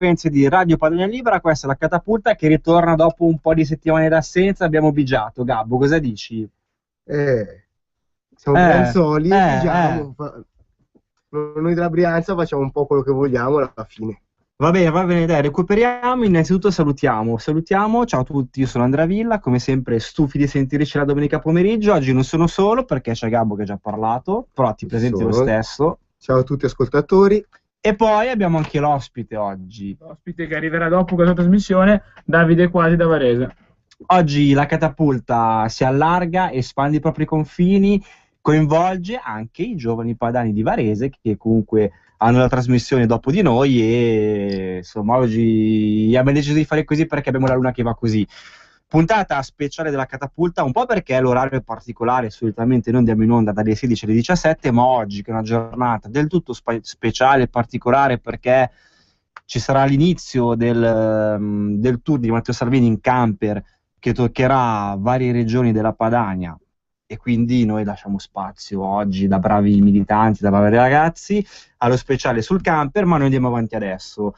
frequenze di Radio Padania Libera. Questa è la Catapulta che ritorna dopo un po' di settimane d'assenza. Abbiamo bigiato. Gabbo, cosa dici? Siamo brianzoli e diciamo, noi della Brianza facciamo un po' quello che vogliamo alla fine. Va bene, dai, recuperiamo. Innanzitutto salutiamo, ciao a tutti, io sono Andrea Villa, come sempre stufi di sentirci la domenica pomeriggio. Oggi non sono solo perché c'è Gabbo che ha già parlato, però ti presenti lo stesso. Ciao a tutti ascoltatori. E poi abbiamo anche l'ospite oggi. L'ospite che arriverà dopo questa trasmissione, Davide Quasi da Varese. Oggi la Catapulta si allarga, espande i propri confini, coinvolge anche i giovani padani di Varese che comunque hanno la trasmissione dopo di noi e insomma oggi abbiamo deciso di fare così perché abbiamo la luna che va così. Puntata speciale della Catapulta, un po' perché l'orario è particolare, solitamente noi andiamo in onda dalle 16 alle 17, ma oggi che è una giornata del tutto speciale, particolare, perché ci sarà l'inizio del tour di Matteo Salvini in camper che toccherà varie regioni della Padania, e quindi noi lasciamo spazio oggi, da bravi militanti, da bravi ragazzi, allo speciale sul camper, ma noi andiamo avanti adesso.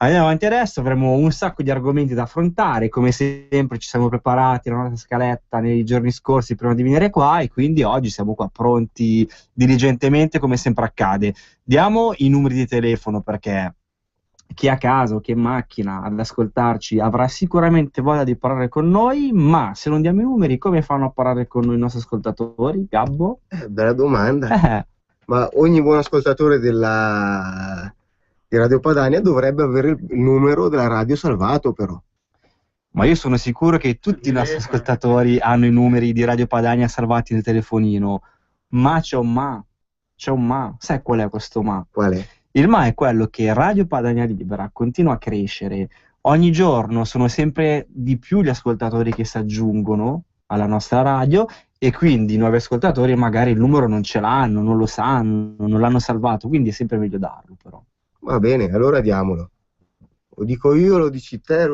Avremo un sacco di argomenti da affrontare, come sempre ci siamo preparati la nostra scaletta nei giorni scorsi prima di venire qua, e quindi oggi siamo qua pronti diligentemente come sempre accade. Diamo i numeri di telefono perché chi è a casa o chi è in macchina ad ascoltarci avrà sicuramente voglia di parlare con noi, ma se non diamo i numeri come fanno a parlare con noi i nostri ascoltatori, Gabbo? Bella domanda. Ma ogni buon ascoltatore di Radio Padania dovrebbe avere il numero della radio salvato, però. Ma io sono sicuro che tutti i nostri ascoltatori hanno i numeri di Radio Padania salvati nel telefonino, ma c'è un ma. Sai qual è questo ma? Qual è? Il ma è quello che Radio Padania Libera continua a crescere. Ogni giorno sono sempre di più gli ascoltatori che si aggiungono alla nostra radio, e quindi i nuovi ascoltatori magari il numero non ce l'hanno, non lo sanno, non l'hanno salvato, quindi è sempre meglio darlo, però. Va bene, allora diamolo. Lo dico io, lo dici te,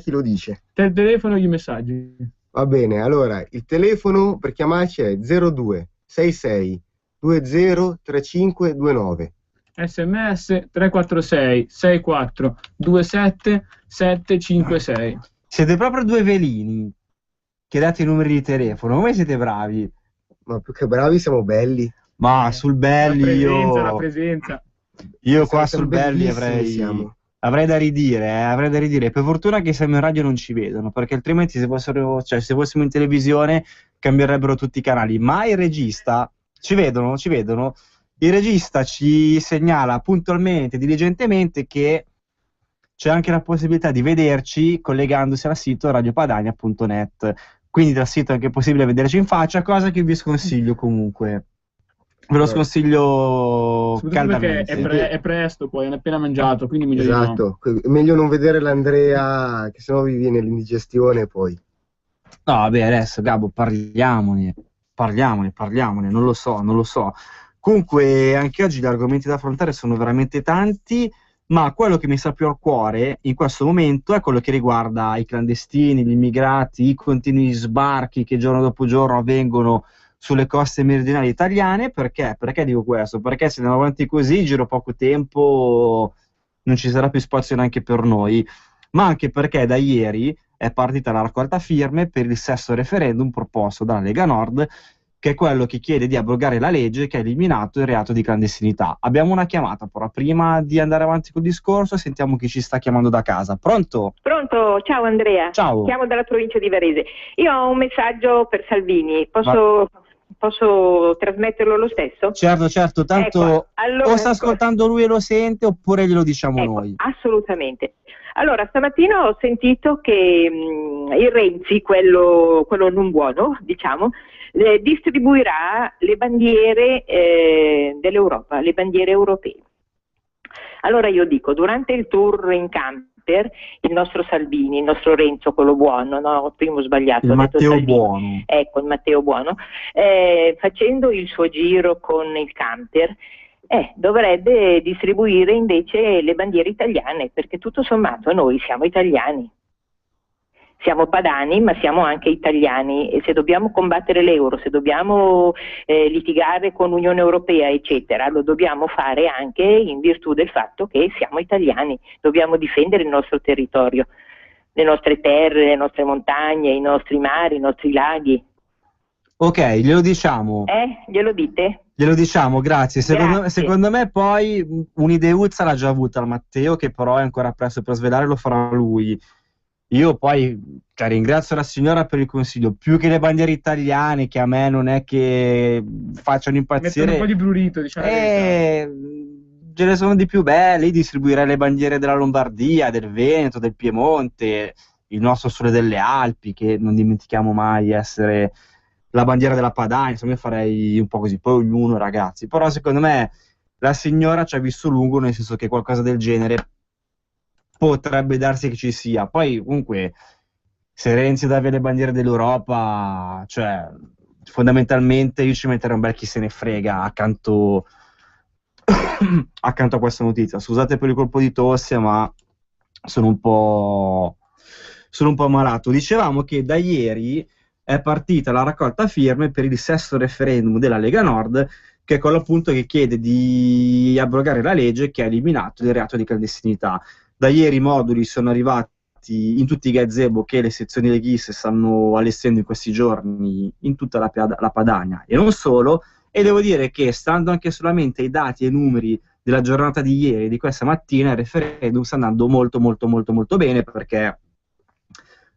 chi lo dice? Il telefono e i messaggi. Va bene, allora il telefono per chiamarci è 02 66 20 35 29. SMS 346 64 27 756. Siete proprio due velini che date i numeri di telefono, come siete bravi? Ma più che bravi siamo belli. Ma sul belli la presenza. Io qua sul belli avrei da ridire, Per fortuna che siamo in radio non ci vedono, perché altrimenti se fossimo in televisione cambierebbero tutti i canali. Ma il regista, ci vedono. Il regista ci segnala puntualmente, diligentemente, che c'è anche la possibilità di vederci collegandosi al sito radiopadania.net. Quindi dal sito è anche possibile vederci in faccia, cosa che vi sconsiglio comunque. Ve lo sconsiglio caldamente. Perché è presto, poi è appena mangiato, quindi meglio esatto, meglio non vedere l'Andrea, che sennò vi viene l'indigestione poi. No, vabbè, adesso Gabbo, parliamone, non lo so. Comunque anche oggi gli argomenti da affrontare sono veramente tanti, ma quello che mi sta più al cuore in questo momento è quello che riguarda i clandestini, gli immigrati, i continui sbarchi che giorno dopo giorno avvengono sulle coste meridionali italiane. Perché dico questo? Perché se andiamo avanti così, in giro poco tempo non ci sarà più spazio neanche per noi, ma anche perché da ieri è partita la raccolta firme per il sesto referendum proposto dalla Lega Nord, che è quello che chiede di abrogare la legge che ha eliminato il reato di clandestinità. Abbiamo una chiamata, però prima di andare avanti col discorso sentiamo chi ci sta chiamando da casa. Pronto? Pronto, ciao Andrea. Ciao. Chiamo dalla provincia di Varese. Io ho un messaggio per Salvini, posso trasmetterlo lo stesso? Certo, tanto ecco, allora, o sta ascoltando lui e lo sente, oppure glielo diciamo noi. Assolutamente. Allora, stamattina ho sentito che il Renzi, quello non buono, diciamo, distribuirà le bandiere dell'Europa, le bandiere europee. Allora io dico, durante il tour in camper, il nostro Salvini, il nostro Renzo, quello buono, no? Prima ho sbagliato. Il Matteo Salvini. Buono. Ecco, il Matteo Buono, facendo il suo giro con il camper, dovrebbe distribuire invece le bandiere italiane, perché tutto sommato noi siamo italiani. Siamo padani, ma siamo anche italiani, e se dobbiamo combattere l'euro, se dobbiamo litigare con l'Unione Europea, eccetera, lo dobbiamo fare anche in virtù del fatto che siamo italiani, dobbiamo difendere il nostro territorio, le nostre terre, le nostre montagne, i nostri mari, i nostri laghi. Ok, glielo diciamo. Glielo dite? Glielo diciamo, grazie. Grazie. Secondo me poi un'ideuzza l'ha già avuta il Matteo, che però è ancora presto per svelare, lo farà lui. Io poi ringrazio la signora per il consiglio, più che le bandiere italiane, che a me non è che facciano impazzire. Mettono un po' di prurito, diciamo. Ce ne sono di più belle. Io distribuirei le bandiere della Lombardia, del Veneto, del Piemonte, il nostro sole delle Alpi, che non dimentichiamo mai essere la bandiera della Padania. Insomma, io farei un po' così, poi ognuno, ragazzi. Però secondo me la signora ci ha visto lungo, nel senso che qualcosa del genere potrebbe darsi che ci sia. Poi comunque se Renzi dà via le bandiere dell'Europa, cioè fondamentalmente io ci metterei un bel chi se ne frega accanto a questa notizia. Scusate per il colpo di tosse, ma sono un po' malato. Dicevamo che da ieri è partita la raccolta firme per il sesto referendum della Lega Nord, che è quello appunto che chiede di abrogare la legge che ha eliminato il reato di clandestinità. Da ieri i moduli sono arrivati in tutti i gazebo che le sezioni leghiste stanno allestendo in questi giorni in tutta la Padania, e non solo. E devo dire che, stando anche solamente ai dati e ai numeri della giornata di ieri, di questa mattina, il referendum sta andando molto molto molto molto bene, perché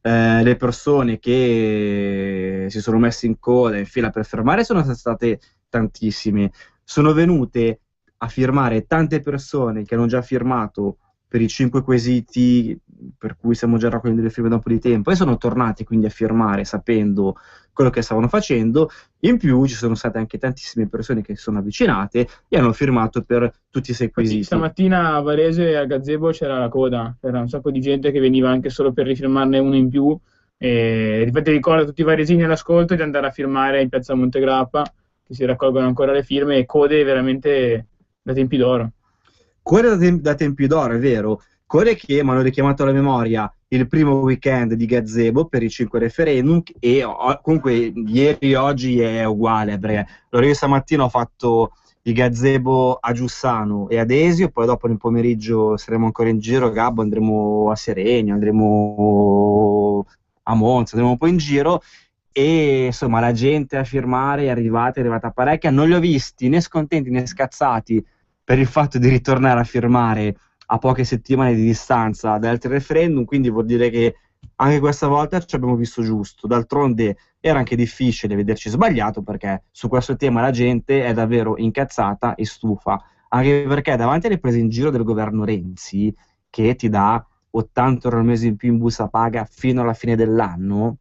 le persone che si sono messe in coda, in fila per firmare, sono state tantissime. Sono venute a firmare tante persone che hanno già firmato per i 5 quesiti per cui stiamo già raccogliendo le firme da un po' di tempo, e sono tornati quindi a firmare sapendo quello che stavano facendo. In più ci sono state anche tantissime persone che si sono avvicinate e hanno firmato per tutti i 6 quesiti. Stamattina a Varese al gazebo c'era la coda, c'era un sacco di gente che veniva anche solo per rifirmarne uno in più, e infatti ricordo a tutti i varesini all'ascolto di andare a firmare in piazza Montegrappa, che si raccolgono ancora le firme, e code veramente da tempi d'oro. Code da tempi d'oro, è vero. Code che mi hanno richiamato alla memoria il primo weekend di gazebo per i 5 referendum, e comunque ieri e oggi è uguale, perché allora io stamattina ho fatto il gazebo a Giussano e ad Esio, poi dopo nel pomeriggio saremo ancora in giro, Gabbo, andremo a Seregno, andremo a Monza, andremo un po' in giro, e insomma la gente a firmare è arrivata parecchia. Non li ho visti né scontenti né scazzati per il fatto di ritornare a firmare a poche settimane di distanza da altri referendum, quindi vuol dire che anche questa volta ci abbiamo visto giusto. D'altronde era anche difficile vederci sbagliato, perché su questo tema la gente è davvero incazzata e stufa, anche perché davanti alle prese in giro del governo Renzi, che ti dà 80 euro al mese in più in busta paga fino alla fine dell'anno,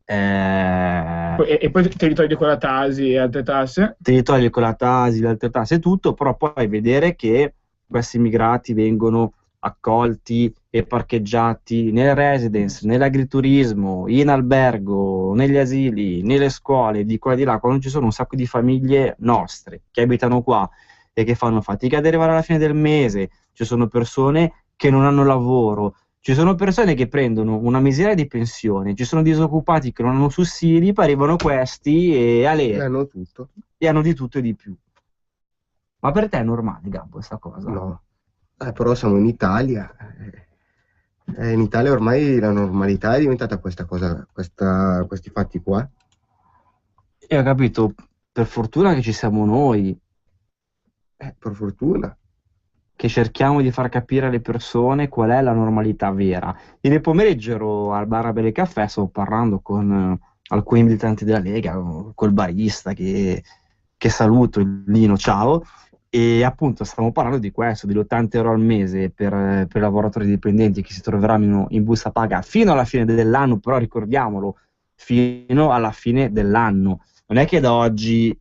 e poi te li togli con la Tasi e altre tasse. Te li togli con la Tasi, le altre tasse e tutto, però poi vedere che questi immigrati vengono accolti e parcheggiati nelle residence, nell'agriturismo, in albergo, negli asili, nelle scuole, di qua e di là, quando ci sono un sacco di famiglie nostre che abitano qua e che fanno fatica ad arrivare alla fine del mese. Ci sono persone che non hanno lavoro, ci sono persone che prendono una miseria di pensione, ci sono disoccupati che non hanno sussidi, poi arrivano questi e hanno tutto. E hanno di tutto e di più. Ma per te è normale, Gabbo, questa cosa? No, però siamo in Italia. In Italia ormai la normalità è diventata questa cosa, questi fatti qua. E ho capito, per fortuna che ci siamo noi. Per fortuna. Che cerchiamo di far capire alle persone qual è la normalità vera. E nel pomeriggio ero al bar a bere caffè, stavo parlando con alcuni militanti della Lega, col barista che saluto, il Lino, ciao, e appunto stavamo parlando di questo, degli 80 euro al mese per i lavoratori dipendenti che si troveranno in busta paga fino alla fine dell'anno, però ricordiamolo, fino alla fine dell'anno. Non è che da oggi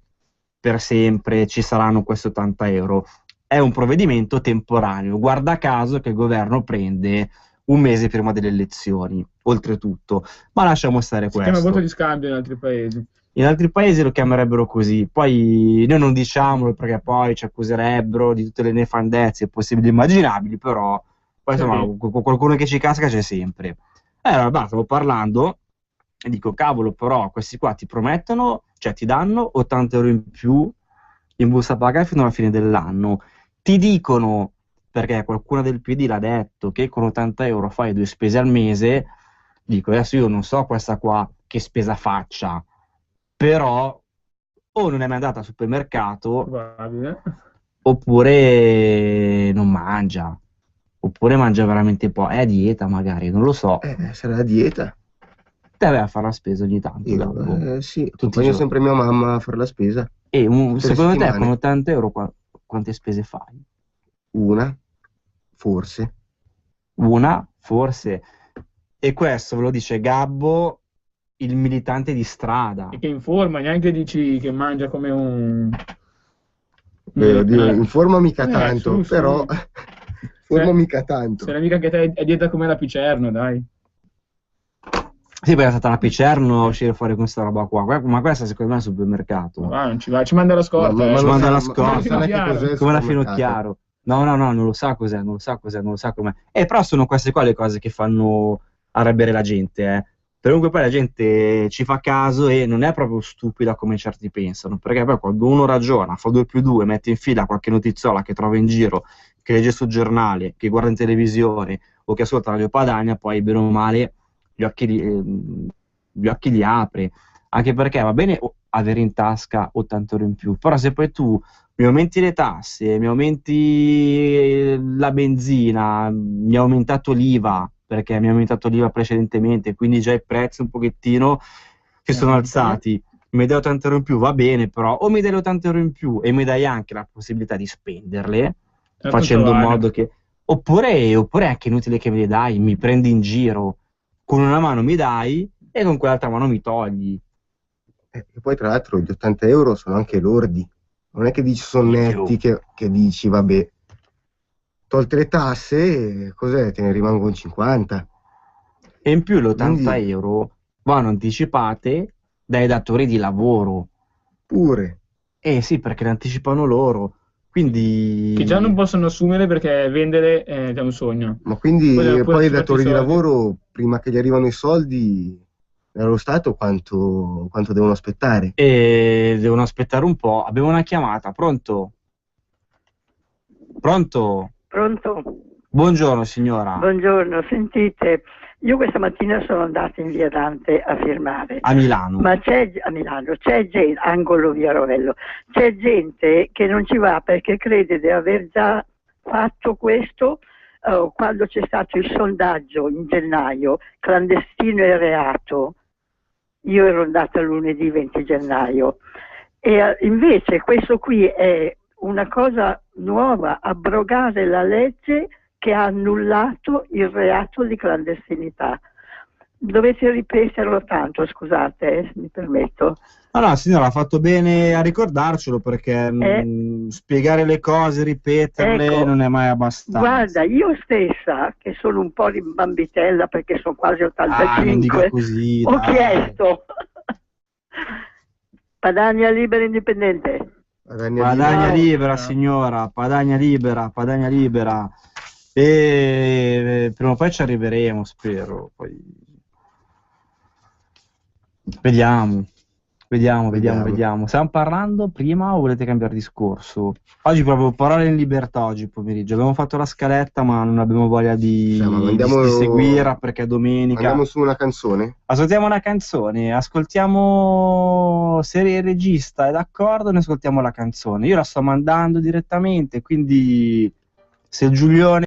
per sempre ci saranno questi 80 euro. È un provvedimento temporaneo, guarda caso che il governo prende un mese prima delle elezioni, oltretutto, ma lasciamo stare questo. Si chiama voto di scambio in altri paesi. In altri paesi lo chiamerebbero così, poi noi non diciamolo perché poi ci accuserebbero di tutte le nefandezze possibili e immaginabili, però poi insomma qualcuno che ci casca c'è sempre. Vabbè, stavo parlando e dico, cavolo, però questi qua ti promettono, cioè ti danno 80 euro in più in busta paga fino alla fine dell'anno. Ti dicono, perché qualcuno del PD l'ha detto, che con 80 euro fai 2 spese al mese. Dico, adesso io non so questa qua che spesa faccia, però o non è mai andata al supermercato, Probabile. oppure non mangia, oppure mangia veramente po'. È a dieta magari, non lo so. Sarà a dieta. Te vai a fare la spesa ogni tanto, Io, Gabbo, sì, tutti i accompagno giorni. sempre mia mamma a fare la spesa E tutte le secondo te con settimane. 80 euro quante spese fai? Una, forse. Una, forse. E questo ve lo dice Gabbo, il militante di strada. E che in forma, neanche dici che mangia come un... Beh, oddio, in forma mica Su, tanto, però su. in forma Se, mica se tanto. non mica che te è dieta come la Picerno, dai. Sì, perché è stata una picerno uscire fuori con questa roba qua. Ma questa secondo me è al Ma supermercato. va, non ci va, ci manda la scorta, Ci Non manda sa, la Come non la sa scorta, neanche Finocchiaro. cos'è il come la supermercato. Finocchiaro. No, no, no, non lo sa cos'è, non lo sa cos'è, non lo sa com'è. Però sono queste qua le cose che fanno arrabbiare la gente, eh. Per comunque poi la gente ci fa caso e non è proprio stupida come certi pensano, perché poi quando uno ragiona, fa 2 più 2, mette in fila qualche notiziola che trova in giro, che legge sul giornale, che guarda in televisione o che ascolta Radio Padania, poi bene o male gli occhi li apre. Anche perché va bene avere in tasca 80 euro in più, però se poi tu mi aumenti le tasse, mi aumenti la benzina, mi ha aumentato l'IVA, perché mi ha aumentato l'IVA precedentemente, quindi già i prezzi un pochettino si sono alzati. Mi dai 80 euro in più, va bene, però o mi dai 80 euro in più e mi dai anche la possibilità di spenderle, Tutto facendo in vale. modo che... Oppure è anche inutile che me le dai, mi prendi in giro. Con una mano mi dai e con quell'altra mano mi togli. E poi tra l'altro gli 80 euro sono anche lordi. Non è che dici sono Di netti più. che dici vabbè, tolte le tasse, cos'è? Te ne rimangono 50. E in più le 80 Quindi euro vanno anticipate dai datori di lavoro. pure. Eh sì, perché le anticipano loro. Che già non Quindi, possono assumere perché vendere è un sogno. Ma Poi devono quindi pure poi i anticiparti i datori di soldi. lavoro, prima che gli arrivano i soldi, dallo Stato quanto devono aspettare? devono aspettare un po'. Abbiamo una chiamata. Pronto? Pronto? Pronto? Buongiorno signora. Buongiorno, sentite, io questa mattina sono andata in via Dante a firmare, A Milano. ma a Milano, c'è gente, angolo via Rovello, c'è gente che non ci va perché crede di aver già fatto questo quando c'è stato il sondaggio in gennaio, clandestino e reato. Io ero andata lunedì 20 gennaio e invece questo qui è una cosa nuova, abrogare la legge che ha annullato il reato di clandestinità. Dovete ripeterlo tanto, scusate, se mi permetto. No, no, signora, ha fatto bene a ricordarcelo perché spiegare le cose, ripeterle, Ecco, non è mai abbastanza. guarda, io stessa, che sono un po' rimbambitella perché sono quasi Ah, non dica 85, così, ho dai. chiesto Padania libera e indipendente. Padania Ciao. libera, signora, Padania libera, Padania libera. E prima o poi ci arriveremo, spero. Poi... Vediamo, vediamo. Stiamo parlando prima o volete cambiare discorso? Oggi proprio parole in libertà, oggi pomeriggio. Abbiamo fatto la scaletta, ma non abbiamo voglia di seguirla perché è domenica. Andiamo su una canzone? Ascoltiamo una canzone, ascoltiamo se il regista è d'accordo, ne ascoltiamo la canzone. Io la sto mandando direttamente, quindi se Giulione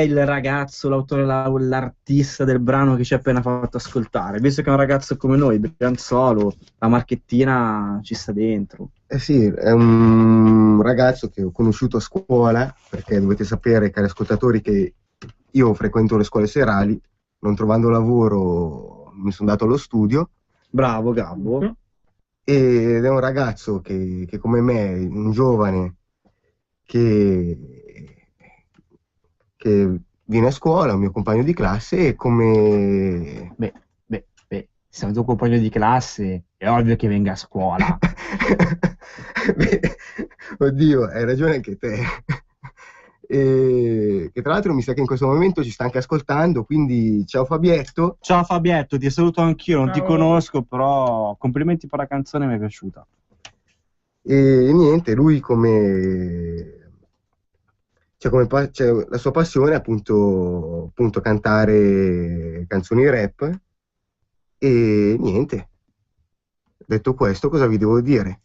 il ragazzo, l'autore, l'artista del brano che ci ha appena fatto ascoltare? Visto che è un ragazzo come noi, Brianzolo, la marchettina ci sta dentro. Eh sì, è un ragazzo che ho conosciuto a scuola, perché dovete sapere, cari ascoltatori, che io frequento le scuole serali, non trovando lavoro mi sono dato allo studio. Bravo Gabbo. Ed è un ragazzo che come me, un giovane che viene a scuola, un mio compagno di classe, e come... Beh, se è un tuo compagno di classe, è ovvio che venga a scuola. Beh, oddio, hai ragione anche te. E che tra l'altro mi sa che in questo momento ci sta anche ascoltando, quindi ciao Fabietto. Ciao Fabietto, ti saluto anch'io, non ti Ciao. conosco, però complimenti per la canzone, mi è piaciuta. E niente, lui cioè, la sua passione è appunto cantare canzoni rap. E niente, detto questo, cosa vi devo dire?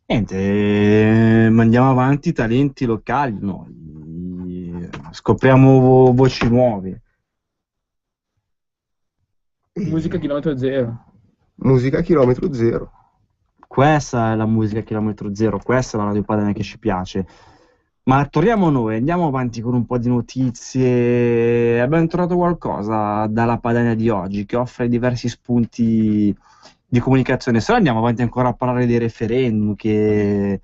Niente, mandiamo avanti talenti locali, noi scopriamo voci nuove. Musica chilometro zero. Musica chilometro zero. Questa è la musica chilometro zero, questa è la Radio Padania che ci piace. Ma torniamo noi, andiamo avanti con un po' di notizie. Abbiamo trovato qualcosa dalla Padania di oggi che offre diversi spunti di comunicazione. Se no andiamo avanti ancora a parlare dei referendum che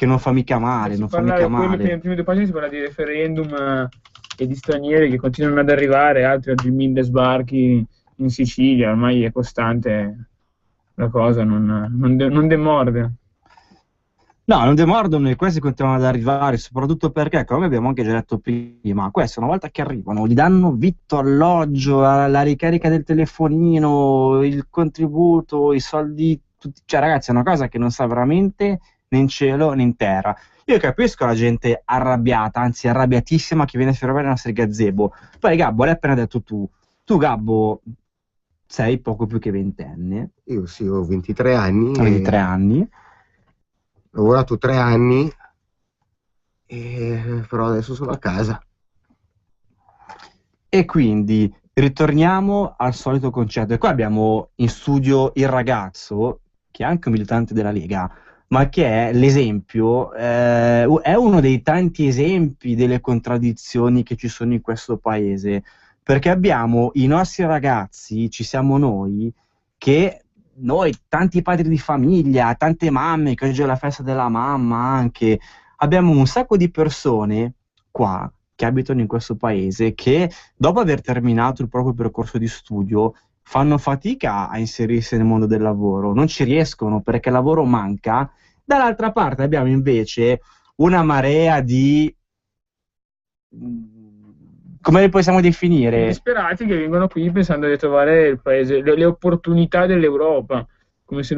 non fa mica male, non fa mica male. Nelle prime due pagine si parla di referendum e di stranieri che continuano ad arrivare, altri 1000 sbarchi in Sicilia, ormai è costante la cosa, non demorde. No, non demordono e questi continuano ad arrivare, soprattutto perché, come abbiamo anche già detto prima, questi una volta che arrivano gli danno vitto, alloggio, la ricarica del telefonino, il contributo, i soldi, tutti. Cioè ragazzi è una cosa che non sa veramente né in cielo né in terra. Io capisco la gente arrabbiata, anzi arrabbiatissima, che viene a fermare i nostri gazebo. Poi Gabbo, l'hai appena detto tu Gabbo sei poco più che ventenne. Io sì, ho 23 anni. 23 anni. Ho lavorato 3 anni, però adesso sono a casa. E quindi ritorniamo al solito concetto. E qua abbiamo in studio il ragazzo, che è anche un militante della Lega, ma che è l'esempio, è uno dei tanti esempi delle contraddizioni che ci sono in questo paese. Perché abbiamo i nostri ragazzi, ci siamo noi, tanti padri di famiglia, tante mamme, che oggi è la festa della mamma anche, abbiamo un sacco di persone qua che abitano in questo paese che dopo aver terminato il proprio percorso di studio fanno fatica a inserirsi nel mondo del lavoro, non ci riescono perché il lavoro manca. Dall'altra parte abbiamo invece una marea di... come le possiamo definire? Disperati che vengono qui pensando di trovare il paese, le opportunità dell'Europa, come se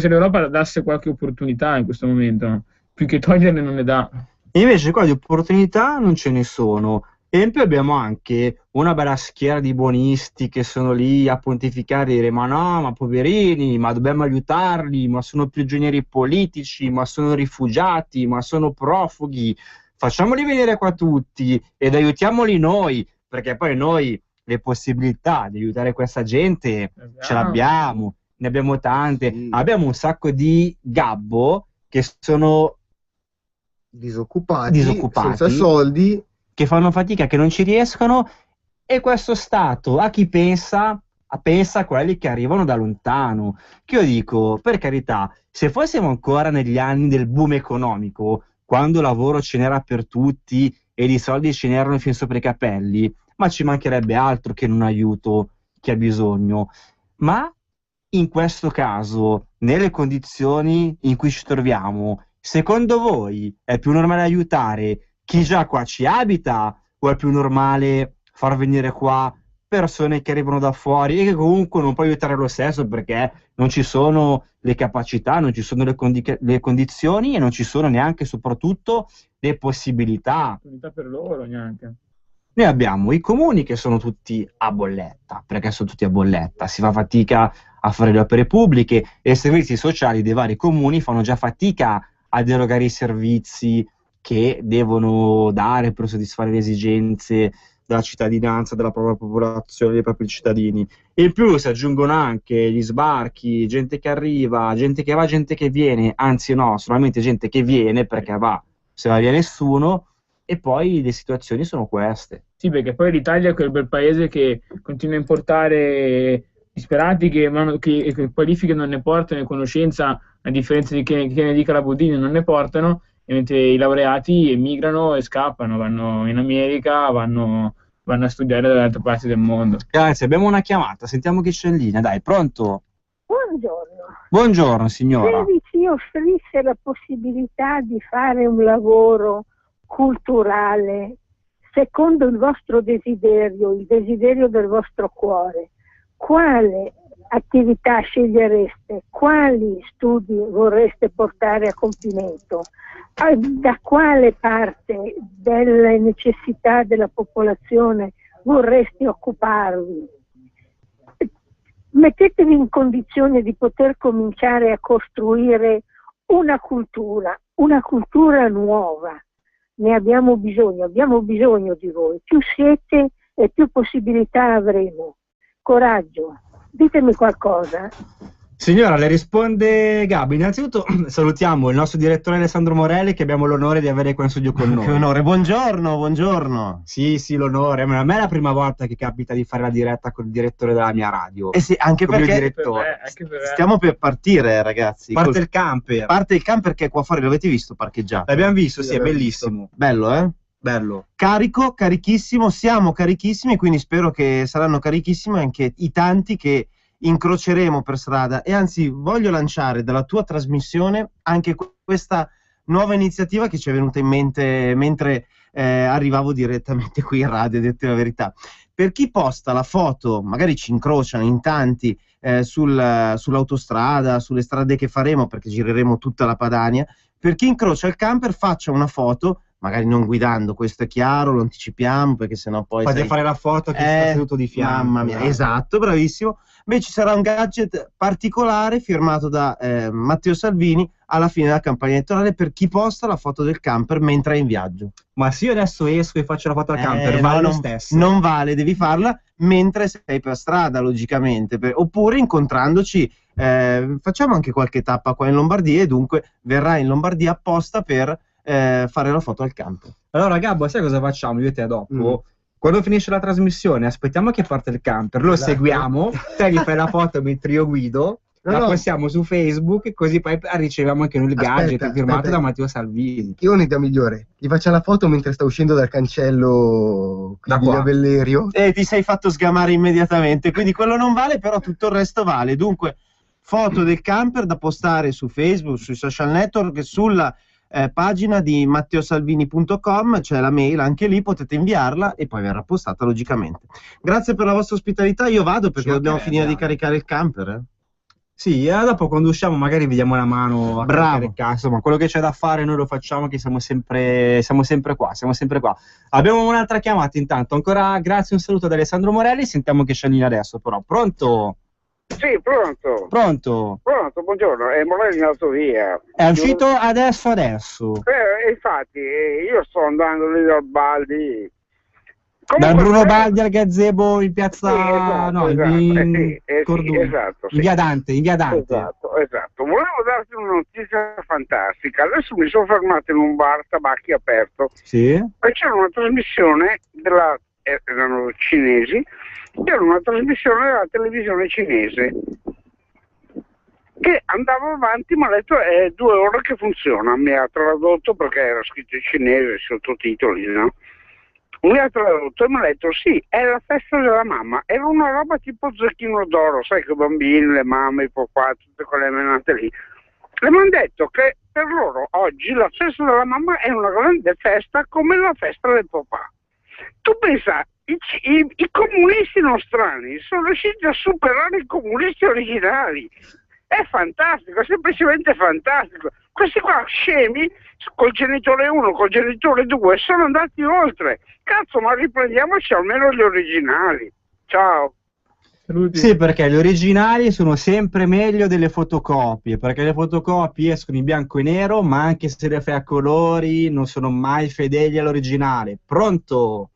l'Europa dasse qualche opportunità in questo momento, più che toglierle non ne dà. E invece qua di opportunità non ce ne sono. E in più abbiamo anche una bella schiera di buonisti che sono lì a pontificare e dire ma no, ma poverini, ma dobbiamo aiutarli, ma sono prigionieri politici, ma sono rifugiati, ma sono profughi. Facciamoli venire qua tutti ed aiutiamoli noi, perché poi noi le possibilità di aiutare questa gente ce l'abbiamo, ne abbiamo tante. Sì. Abbiamo un sacco di Gabbo che sono Disoccupati, senza disoccupati, soldi. che fanno fatica, che non ci riescono, e questo Stato a chi pensa? Pensa a quelli che arrivano da lontano. Che io dico, per carità, se fossimo ancora negli anni del boom economico, quando lavoro ce n'era per tutti e i soldi ce n'erano fin sopra i capelli, ma ci mancherebbe altro che non aiuto chi ha bisogno. Ma in questo caso, nelle condizioni in cui ci troviamo, secondo voi è più normale aiutare chi già qua ci abita o è più normale far venire qua persone che arrivano da fuori e che comunque non può aiutare lo stesso perché non ci sono le capacità, non ci sono le condizioni e non ci sono neanche soprattutto le possibilità. Per loro neanche. Noi abbiamo i comuni che sono tutti a bolletta, perché sono tutti a bolletta, si fa fatica a fare le opere pubbliche e i servizi sociali dei vari comuni fanno già fatica ad erogare i servizi che devono dare per soddisfare le esigenze della cittadinanza, della propria popolazione, dei propri cittadini. In più si aggiungono anche gli sbarchi, gente che arriva, gente che va, gente che viene, anzi no, solamente gente che viene perché va, se va via nessuno, e poi le situazioni sono queste. Sì, perché poi l'Italia è quel bel paese che continua a importare disperati che qualifiche non ne portano e conoscenza, a differenza di che ne dica la Budini, non ne portano, e mentre i laureati emigrano e scappano, vanno in America, vanno a studiare dalle altre parti del mondo. Grazie, abbiamo una chiamata, sentiamo chi c'è in linea, dai, pronto? Buongiorno. Buongiorno signora. Se ci offrisse la possibilità di fare un lavoro culturale secondo il vostro desiderio, il desiderio del vostro cuore, quale attività scegliereste? Quali studi vorreste portare a compimento? Da quale parte delle necessità della popolazione vorreste occuparvi? Mettetevi in condizione di poter cominciare a costruire una cultura nuova. Ne abbiamo bisogno di voi. Più siete e più possibilità avremo. Coraggio, ditemi qualcosa. Signora, le risponde Gabi. Innanzitutto salutiamo il nostro direttore Alessandro Morelli, che abbiamo l'onore di avere qua in studio con noi. Che onore, buongiorno. Sì, l'onore. A me è la prima volta che capita di fare la diretta con il direttore della mia radio. Sì, anche come perché direttore. Stiamo per partire, ragazzi. Parte il camper. Parte il camper che è qua fuori, l'avete visto parcheggiato? L'abbiamo visto, sì, è bellissimo. Visto. Bello, eh? Bello. Carico, carichissimo, siamo carichissimi, quindi spero che saranno carichissimi anche i tanti che incroceremo per strada. E anzi voglio lanciare dalla tua trasmissione anche questa nuova iniziativa che ci è venuta in mente mentre arrivavo direttamente qui in radio, a dirti la verità. Per chi posta la foto, magari ci incrociano in tanti sull'autostrada, sulle strade che faremo, perché gireremo tutta la Padania, per chi incrocia il camper faccia una foto, magari non guidando, questo è chiaro, lo anticipiamo perché sennò poi fate fare la foto che sta seduto di fianco. Mamma mia, esatto, bravissimo. Beh, ci sarà un gadget particolare firmato da Matteo Salvini alla fine della campagna elettorale per chi posta la foto del camper mentre è in viaggio. Ma se io adesso esco e faccio la foto al camper, vale lo stesso? Non vale, devi farla mentre sei per strada, logicamente, oppure incontrandoci. Facciamo anche qualche tappa qua in Lombardia e dunque verrai in Lombardia apposta per fare la foto al camper. Allora Gabbo, sai cosa facciamo io e te dopo? Quando finisce la trasmissione aspettiamo che parte il camper, lo seguiamo, te gli fai la foto mentre io guido, la postiamo su Facebook, così poi riceviamo anche noi il gadget firmato da Matteo Salvini. Io ho un'idea migliore, gli faccia la foto mentre sta uscendo dal cancello di Via Bellerio. E ti sei fatto sgamare immediatamente, quindi quello non vale, però tutto il resto vale. Dunque, foto del camper da postare su Facebook, sui social network, sulla pagina di matteosalvini.com, c'è la mail, anche lì potete inviarla e poi verrà postata logicamente. Grazie per la vostra ospitalità, io vado perché dobbiamo finire di caricare il camper. Sì, dopo quando usciamo magari vi diamo una mano a bravo. Il caso, ma quello che c'è da fare noi lo facciamo, che siamo sempre qua. Abbiamo un'altra chiamata intanto, ancora grazie, un saluto ad Alessandro Morelli, sentiamo che c'è in linea adesso però. Pronto? Sì, pronto. Pronto, buongiorno, è Morelli in autovia. È uscito adesso. Infatti, io sto andando lì dal Baldi. Dal Bruno Baldi al Gazebo in piazza... Esatto. In via Dante. Esatto. Volevo darti una notizia fantastica. Adesso mi sono fermato in un bar tabacchi aperto. Sì. E c'era una trasmissione erano cinesi, c'era una trasmissione della televisione cinese che andava avanti, mi ha detto è 2 ore che funziona, mi ha tradotto perché era scritto in cinese, sottotitoli, no? Mi ha tradotto e mi ha detto sì, è la festa della mamma, era una roba tipo Zecchino d'Oro, sai che i bambini, le mamme, i papà, tutte quelle menate lì, e mi hanno detto che per loro oggi la festa della mamma è una grande festa come la festa del papà. Tu pensa, i comunisti nostrani sono riusciti a superare i comunisti originali. È fantastico, è semplicemente fantastico. Questi qua scemi, col genitore 1, col genitore 2, sono andati oltre. Cazzo, ma riprendiamoci almeno gli originali. Ciao. Saluti. Sì, perché gli originali sono sempre meglio delle fotocopie, perché le fotocopie escono in bianco e nero, ma anche se le fai a colori non sono mai fedeli all'originale. Pronto?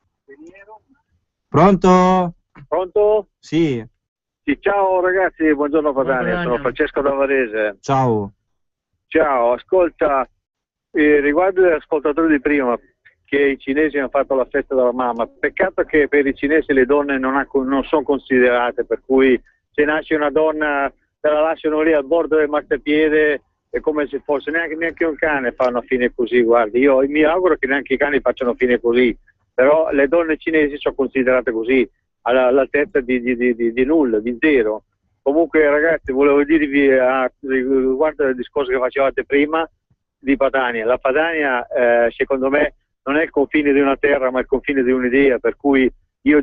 Pronto? Pronto? Sì, Sì, ciao ragazzi, buongiorno Padania, Padania. sono Francesco da Varese. ciao. Ciao, ascolta, riguardo agli ascoltatori di prima, che i cinesi hanno fatto la festa della mamma, peccato che per i cinesi le donne non sono considerate, per cui se nasce una donna te la lasciano lì al bordo del marciapiede, è come se fosse neanche un cane fanno fine così, guardi, io mi auguro che neanche i cani facciano fine così, però le donne cinesi sono considerate così, all'altezza di nulla, di zero. Comunque ragazzi, volevo dirvi riguardo al discorso che facevate prima di Padania. La Padania secondo me non è il confine di una terra ma il confine di un'idea, per cui io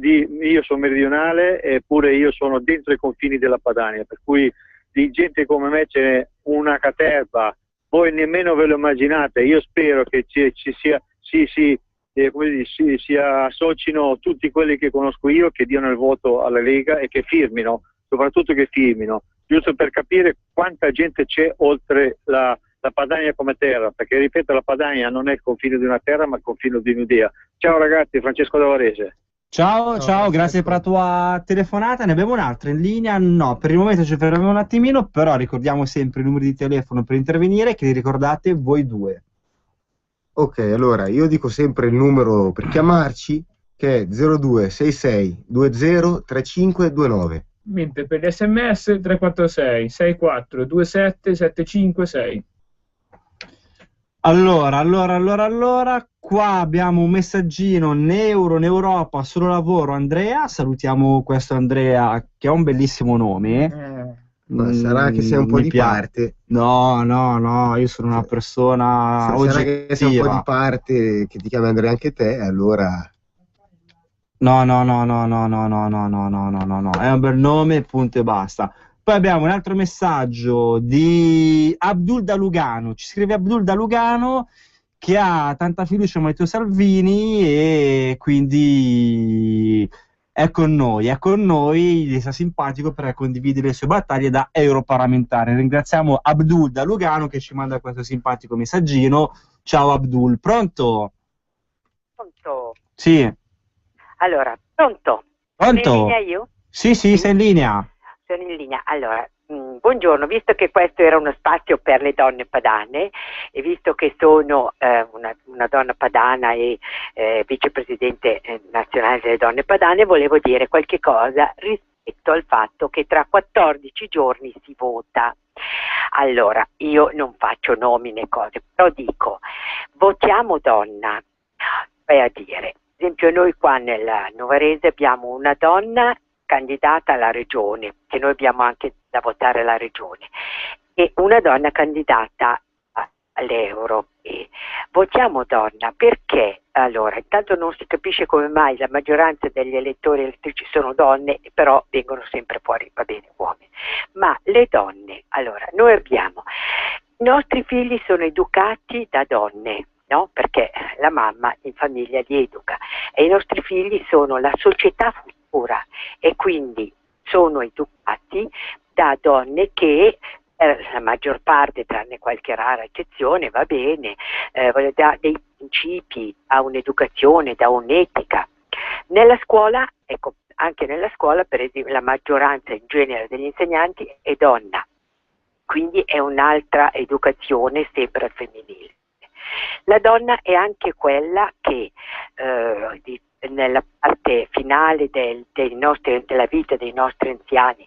sono meridionale eppure io sono dentro i confini della Padania, per cui di gente come me c'è una caterva, voi nemmeno ve lo immaginate. Io spero che ci sia, si associno tutti quelli che conosco io, che diano il voto alla Lega e che firmino, soprattutto che firmino, giusto per capire quanta gente c'è oltre la Padania come terra, perché ripeto, la Padania non è il confine di una terra ma il confine di un'idea. Ciao ragazzi, Francesco da Varese. Ciao, grazie per la tua telefonata. Ne abbiamo un'altra in linea? No, per il momento ci fermiamo un attimino, però ricordiamo sempre i numeri di telefono per intervenire, che li ricordate voi due. Ok, allora io dico sempre il numero per chiamarci, che è 0266 20 3529. Mentre per gli sms 346 64 27 756. Allora, qua abbiamo un messaggino Europa, solo lavoro. Andrea, salutiamo questo Andrea che ha un bellissimo nome. Ma sarà che sei un po' mi di piace. parte. No, io sono una persona Sarà che sei un po' oggettiva. di parte, che ti chiami Andrea anche te, allora... No, è un bel nome, punto e basta. Poi abbiamo un altro messaggio di Abdul da Lugano. Ci scrive Abdul da Lugano che ha tanta fiducia in Matteo Salvini e quindi è con noi, gli sta simpatico perché condivide le sue battaglie da europarlamentare. Ringraziamo Abdul da Lugano che ci manda questo simpatico messaggino. Ciao Abdul, pronto? Pronto? Sì. Allora, pronto? Pronto? Sono in linea io? Sì, sei in linea. Sono in linea. Allora, buongiorno, visto che questo era uno spazio per le donne padane e visto che sono una donna padana e vicepresidente nazionale delle donne padane, volevo dire qualche cosa rispetto al fatto che tra 14 giorni si vota. Allora, io non faccio nomi né cose, però dico, votiamo donna, vai a dire. Per esempio noi qua nel Novarese abbiamo una donna candidata alla regione, che noi abbiamo anche da votare alla regione, e una donna candidata all'euro. E votiamo donna perché? Allora, intanto non si capisce come mai la maggioranza degli elettori e elettrici sono donne, però vengono sempre fuori, va bene, uomini. Ma le donne, allora, noi abbiamo, i nostri figli sono educati da donne, no? Perché la mamma in famiglia li educa e i nostri figli sono la società futura e quindi sono educati da donne che la maggior parte, tranne qualche rara eccezione, va bene, da dei principi, da un'educazione, da un'etica. Nella scuola, ecco, anche nella scuola, per esempio, la maggioranza in genere degli insegnanti è donna, quindi è un'altra educazione sempre al femminile. La donna è anche quella che nella parte finale della vita dei nostri anziani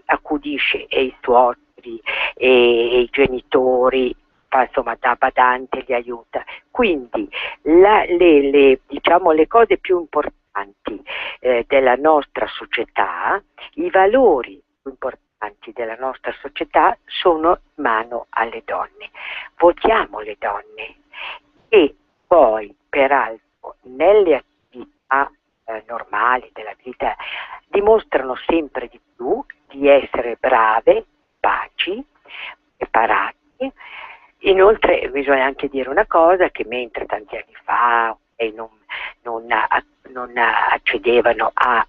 accudisce e i suoceri e i genitori, insomma da badante li aiuta. Quindi diciamo, le cose più importanti della nostra società, i valori più importanti della nostra società sono in mano alle donne. Votiamo le donne e poi peraltro nelle attività normali della vita dimostrano sempre di più di essere brave, capaci, preparati. Inoltre bisogna anche dire una cosa, che mentre tanti anni fa non accedevano a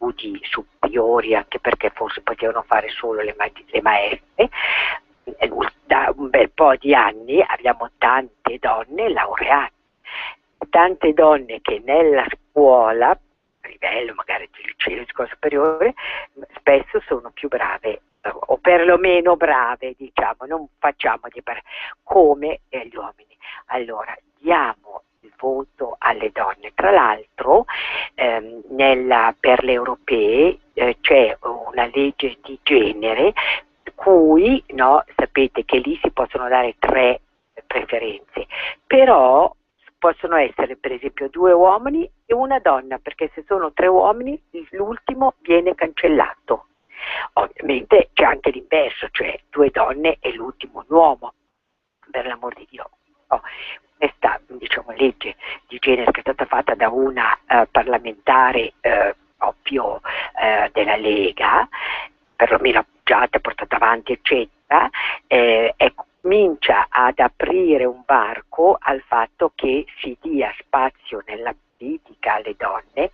studi superiori, anche perché forse potevano fare solo le maestre. Da un bel po' di anni abbiamo tante donne laureate, tante donne che nella scuola, a livello magari di liceo, di scuola superiore, spesso sono più brave, o perlomeno brave, diciamo, non facciamo come gli uomini. Allora, diamo il voto alle donne. Tra l'altro, per le europee c'è una legge di genere, cui, no, sapete che lì si possono dare 3 preferenze, però possono essere per esempio 2 uomini e una donna, perché se sono 3 uomini l'ultimo viene cancellato. Ovviamente c'è anche l'inverso, cioè 2 donne e l'ultimo un uomo, per l'amor di Dio. Questa, diciamo, legge di genere che è stata fatta da una parlamentare proprio della Lega, perlomeno appoggiata, portata avanti, eccetera, comincia ad aprire un varco al fatto che si dia spazio nella politica alle donne,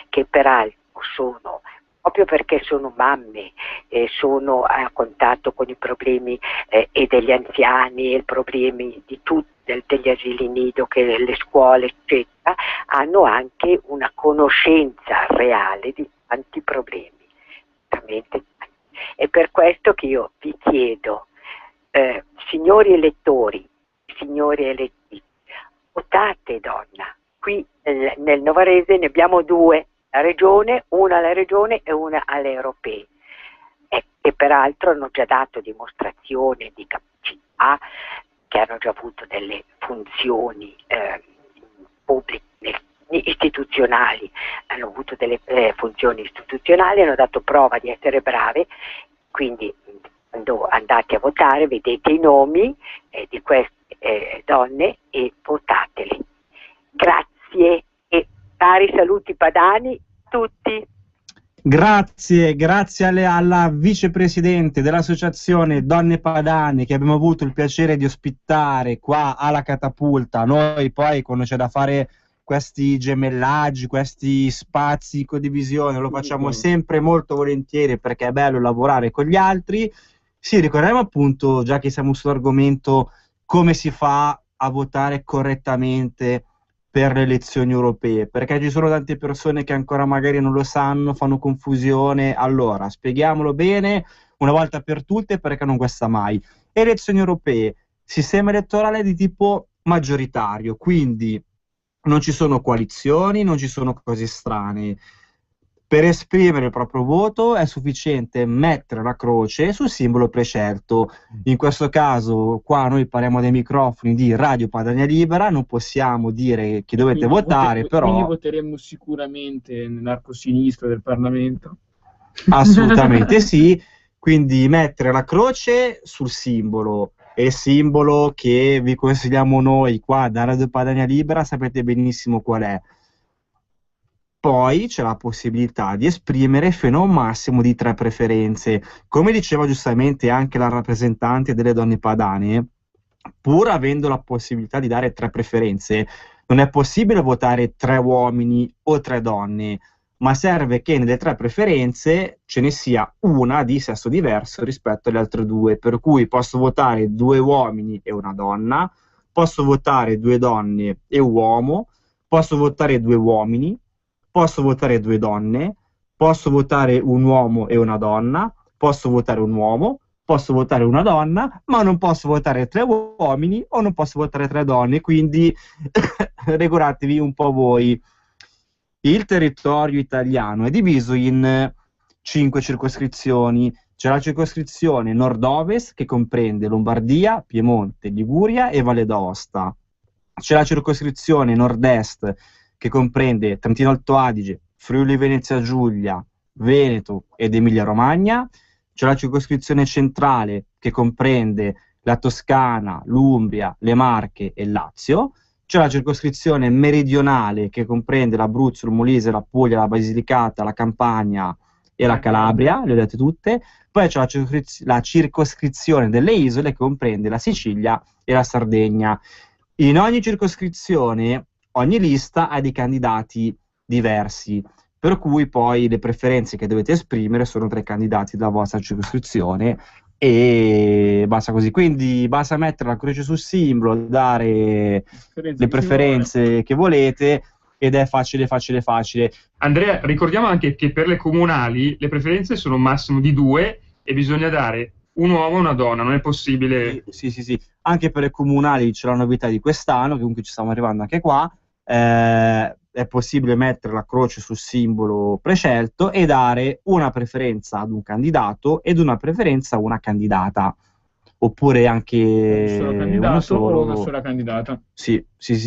che peraltro sono, proprio perché sono mamme, sono a contatto con i problemi e degli anziani, e i problemi di tutti, degli asili nido, che delle scuole, eccetera, hanno anche una conoscenza reale di tanti problemi. È per questo che io vi chiedo, signori elettori, signori eletti, votate donna. Qui nel Novarese ne abbiamo 2, una alla regione e una alle europee, che peraltro hanno già dato dimostrazione di capacità, che hanno già avuto delle funzioni pubbliche, istituzionali, hanno avuto delle funzioni istituzionali, hanno dato prova di essere brave, quindi quando andate a votare vedete i nomi di queste donne e votatele. Grazie e cari saluti padani a tutti. Grazie alla vicepresidente dell'associazione Donne Padane, che abbiamo avuto il piacere di ospitare qua alla Catapulta. Noi poi, quando c'è da fare questi gemellaggi, questi spazi condivisione, lo facciamo sempre molto volentieri, perché è bello lavorare con gli altri. Sì, ricordiamo appunto, già che siamo sull'argomento, come si fa a votare correttamente per le elezioni europee, perché ci sono tante persone che ancora magari non lo sanno, fanno confusione. Allora, spieghiamolo bene una volta per tutte, perché non guasta mai. Elezioni europee, sistema elettorale di tipo maggioritario, quindi non ci sono coalizioni, non ci sono cose strane. Per esprimere il proprio voto è sufficiente mettere la croce sul simbolo prescelto. In questo caso qua noi parliamo dei microfoni di Radio Padania Libera, non possiamo dire che dovete votare, però... Quindi voteremo sicuramente nell'arco sinistro del Parlamento. Assolutamente sì, quindi mettere la croce sul simbolo, e il simbolo che vi consigliamo noi qua da Radio Padania Libera sapete benissimo qual è. Poi c'è la possibilità di esprimere fino a un massimo di 3 preferenze. Come diceva giustamente anche la rappresentante delle donne padane, pur avendo la possibilità di dare 3 preferenze, non è possibile votare 3 uomini o 3 donne, ma serve che nelle 3 preferenze ce ne sia una di sesso diverso rispetto alle altre 2, per cui posso votare 2 uomini e una donna, posso votare 2 donne e un uomo, posso votare 2 uomini, posso votare 2 donne, posso votare un uomo e una donna, posso votare un uomo, posso votare una donna, ma non posso votare 3 uomini o non posso votare 3 donne, quindi regolatevi un po' voi. Il territorio italiano è diviso in 5 circoscrizioni. C'è la circoscrizione nord-ovest, che comprende Lombardia, Piemonte, Liguria e Valle d'Aosta. C'è la circoscrizione nord-est, che comprende Trentino Alto Adige, Friuli Venezia Giulia, Veneto ed Emilia Romagna. C'è la circoscrizione centrale, che comprende la Toscana, l'Umbria, le Marche e il Lazio. C'è la circoscrizione meridionale, che comprende l'Abruzzo, il Molise, la Puglia, la Basilicata, la Campania e la Calabria, le ho dette tutte. Poi c'è la circoscrizione delle isole, che comprende la Sicilia e la Sardegna. In ogni circoscrizione, ogni lista ha dei candidati diversi. per cui poi le preferenze che dovete esprimere sono tra i candidati della vostra circoscrizione e basta così. Quindi basta mettere la croce sul simbolo, dare le preferenze che volete ed è facile. Andrea, ricordiamo anche che per le comunali le preferenze sono un massimo di 2 e bisogna dare un uomo e una donna, non è possibile. Sì. Anche per le comunali c'è la novità di quest'anno, che comunque ci stiamo arrivando anche qua. È possibile mettere la croce sul simbolo prescelto e dare una preferenza ad un candidato ed una preferenza a una candidata, oppure anche un solo candidato uno solo. o una sola candidata. Sì,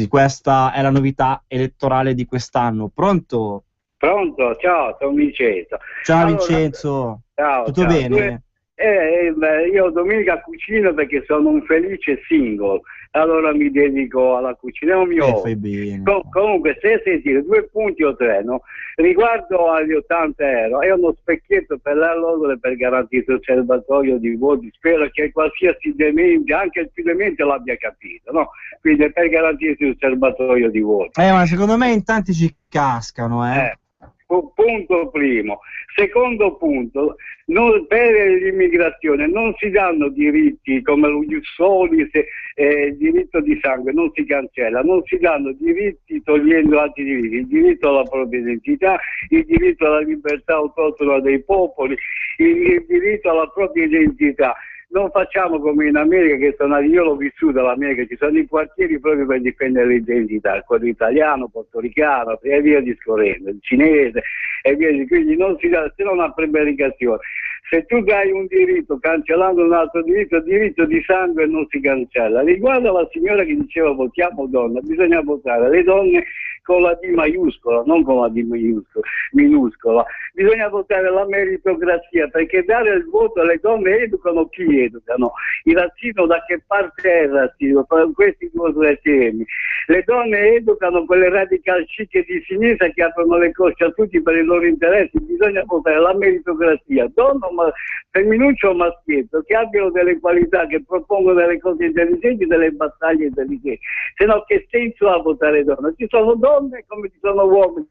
questa è la novità elettorale di quest'anno. Pronto? Pronto, ciao, sono Vincenzo. Ciao Vincenzo, ciao, tutto bene? Io domenica cucino perché sono un felice single, allora mi dedico alla cucina, non mi fai bene. Comunque, se sentire 2 punti o 3, no? Riguardo agli 80 euro, è uno specchietto per l'allodole per garantire il serbatoio di voti, spero che qualsiasi demente, anche il più demente, l'abbia capito, no? Quindi è per garantirsi il serbatoio di voti. Ma secondo me in tanti ci cascano, Punto primo. Secondo punto, per l'immigrazione non si danno diritti come lo ius solis, il diritto di sangue non si cancella, non si danno diritti togliendo altri diritti, il diritto alla propria identità, il diritto alla libertà autoctona dei popoli, il diritto alla propria identità. Non facciamo come in America, io l'ho vissuto all'America, ci sono i quartieri proprio per difendere l'identità, quello italiano, portoricano e via discorrendo, il cinese e via discorrendo, quindi non si dà, se non una prevaricazione. Se tu dai un diritto cancellando un altro diritto, il diritto di sangue non si cancella. Riguardo alla signora che diceva votiamo donna, bisogna votare le donne con la D maiuscola, non con la D minuscola. Bisogna votare la meritocrazia, perché dare il voto alle donne educano chi educano. Il razzismo da che parte è il razzismo? Questi 2 temi. Le donne educano quelle radical chic di sinistra che aprono le cosce a tutti per i loro interessi. Bisogna votare la meritocrazia, donna, femminuccio o maschietto, che abbiano delle qualità, che propongono delle cose intelligenti, delle battaglie intelligenti. Se no, che senso ha votare donna? Ci sono donne come ci sono uomini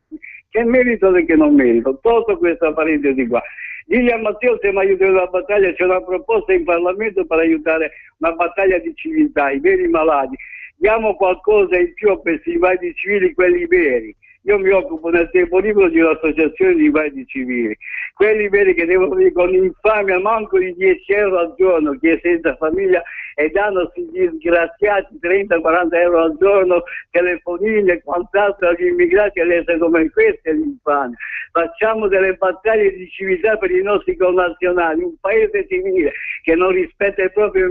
che meritano e che non meritano. Tolto questa parentesi qua. Digli a Matteo se mi aiuta nella battaglia, c'è una proposta in Parlamento per aiutare una battaglia di civiltà, i veri malati. Diamo qualcosa in più per i invadi civili, quelli veri. Io mi occupo nel tempo libero di un'associazione di invadi civili, quelli veri che devono venire con infamia manco di 10 euro al giorno, chi è senza famiglia, e danno questi disgraziati 30-40 euro al giorno, telefonini e quant'altro agli immigrati, all'estero, come questa è l'infamia. Facciamo delle battaglie di civiltà per i nostri connazionali, un paese civile che non rispetta i propri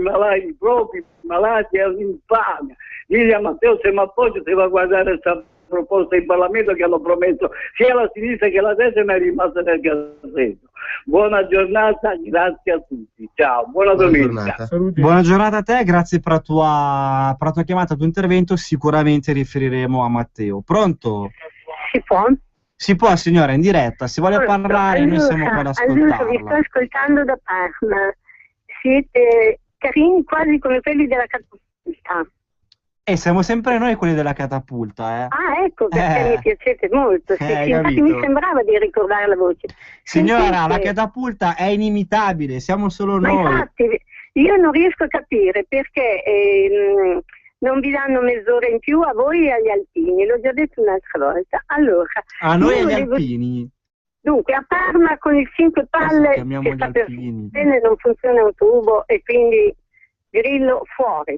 malati è un'infamia. Digli a Matteo se mi appoggio, se va a guardare questa proposta in Parlamento che hanno promesso sia la sinistra che la destra, ma è rimasta nel cassetto. Buona giornata, grazie a tutti, ciao, buona domenica. Buona giornata a te, grazie per la tua chiamata, il tuo intervento, sicuramente riferiremo a Matteo. Pronto? Si può? Si può, signora, in diretta, se vuole parlare noi siamo qua ad ascoltarla. Allora, vi sto ascoltando da Parma, siete carini quasi come quelli della catapulta. Siamo sempre noi quelli della catapulta, Ah, ecco, perché mi piacete molto. Sì, infatti mi sembrava di ricordare la voce. Signora, la catapulta è inimitabile, siamo solo noi. Ma infatti, io non riesco a capire perché non vi danno mezz'ora in più a voi e agli alpini, l'ho già detto un'altra volta. Allora, a noi e agli alpini? Dunque, a Parma con il 5 palle che sta per bene, non funziona un tubo e quindi Grillo fuori.